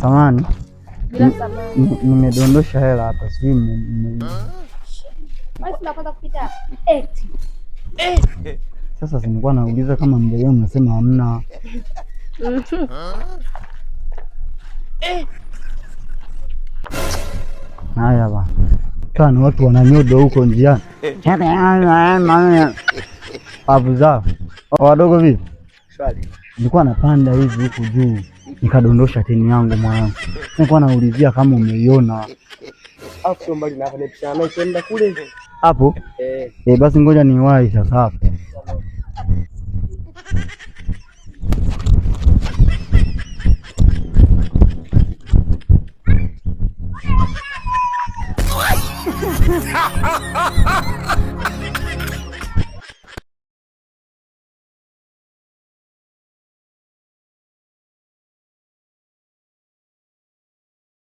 Samani. Bila samani. Nimedondosha hela hapa, sijui basi tunapata kupita. Sasa nilikuwa nauliza kama mbele mnasema hamna. Haya bwana. Kana watu wananyodo huko njiani. Abu zao. Wadogo vipi? Swali. Nilikuwa napanda hivi huku juu. Nikadondosha teni yangu mwanangu. Nilikuwa naulizia kama umeiona. Hapo mbali na hapa nipishana naye kwenda kule. Hapo? Basi ngoja niwahi sasa hapo.